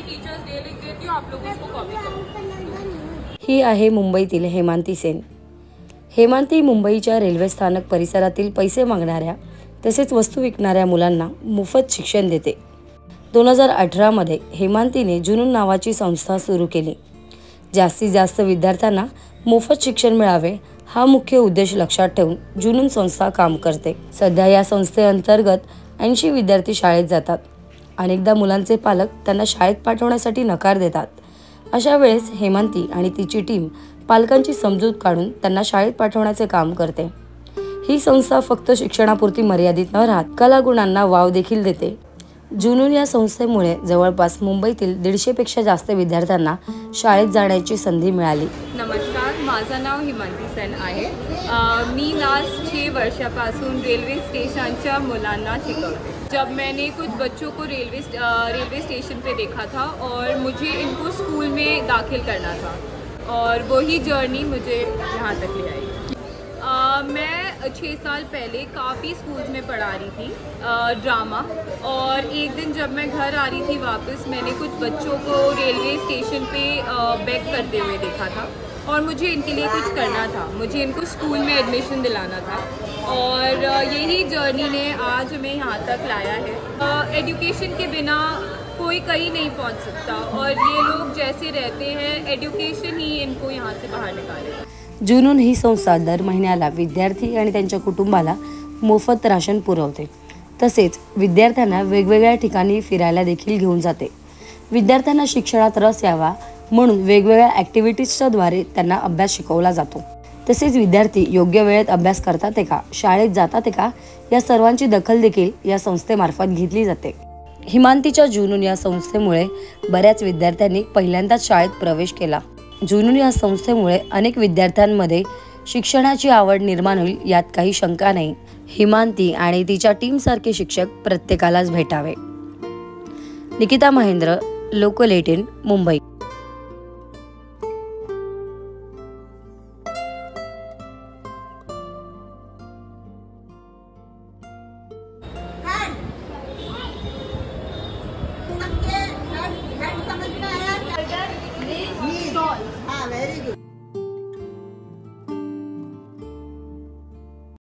Teachers day लिख देती हूँ, आप लोग उसको कॉपी करो। ही आहे मुंबईतील हेमांती सेन। हेमांती मुंबईच्या रेल्वे स्थानक परिसरातील पैसे मागणाऱ्या तसेच वस्तू विकणाऱ्या मुलांना मोफत शिक्षण देते। 2018 मध्ये हेमांतीने जुनून नावाची संस्था सुरू केली। जास्तीत जास्त विद्यार्थ्यांना मोफत शिक्षण मिळावे हा मुख्य उद्देश लक्षात ठेवून जुनून संस्था काम करते। सध्या या संस्थेअंतर्गत 80 विद्यार्थी शाळेत जातात। अनेकदा मुलांचे पालक त्यांना शाळेत पाठवण्यासाठी नकार देतात। अशा वेळेस हेमांती आणि तिची टीम पालकांची समजूत काढून त्यांना शाळेत पाठवण्याचे काम करते। ही संस्था फक्त शिक्षणापुरती मर्यादित न राहत कलागुणांना वाव देखील देते। जुनून या संस्थेमुळे जवळपास मुंबईतील 150 पेक्षा जास्त विद्यार्थ्यांना शाळेत जाण्याची संधी मिळाली। नमस्कार, माझं नाव हेमांती सेन आहे। मी लास्ट 6 वर्षापासून रेल्वे स्टेशनच्या मुलांना शिकवते। जब मैंने कुछ बच्चों को रेलवे स्टेशन पे देखा था और मुझे इनको स्कूल में दाखिल करना था और वही जर्नी मुझे यहाँ तक ले आई। मैं 6 साल पहले काफ़ी स्कूल्स में पढ़ा रही थी ड्रामा, और एक दिन जब मैं घर आ रही थी वापस, मैंने कुछ बच्चों को रेलवे स्टेशन पे बैक करते हुए देखा था और मुझे इनके लिए कुछ करना था। मुझे इनको स्कूल में एडमिशन दिलाना था और यही जर्नी ने आज हमें यहाँ तक लाया है। एजुकेशन के बिना कोई कहीं नहीं पहुँच सकता और ये लोग जैसे रहते हैं, एजुकेशन ही इनको यहाँ से बाहर निकालेगा। जुनून ही संस्था दर महिन्याला विद्यार्थी आणि त्यांच्या कुटुंबाला मोफत राशन पुरवते। तसेच विद्यार्थ्यांना वेगवेगळ्या ठिकाणी फिरायला देखील घेऊन जाते। विद्यार्थ्यांना शिक्षणात रस यावा म्हणून वेगवेगळ्या ॲक्टिव्हिटीजच्या द्वारे त्यांना अभ्यास शिकवला जातो। तसेच विद्यार्थी योग्य वेळेत अभ्यास करतात का, शाळेत जातात का, या सर्वांची दखल देखील या संस्थेमार्फत घेतली जाते। हेमांतीच्या जुनून या संस्थेमुळे बऱ्याच विद्यार्थ्यांनी पहिल्यांदाच शाळेत प्रवेश केला। जुनून या संस्थेमुळे अनेक विद्यार्थ्यांमध्ये शिक्षणाची आवड निर्माण होईल यात काही शंका नाही। हेमांती आणि तिच्या टीम सारखे शिक्षक प्रत्येकालाच भेटावे। निकिता महेंद्र, लोकल 18, मुंबई। हाँ, वेरी गुड।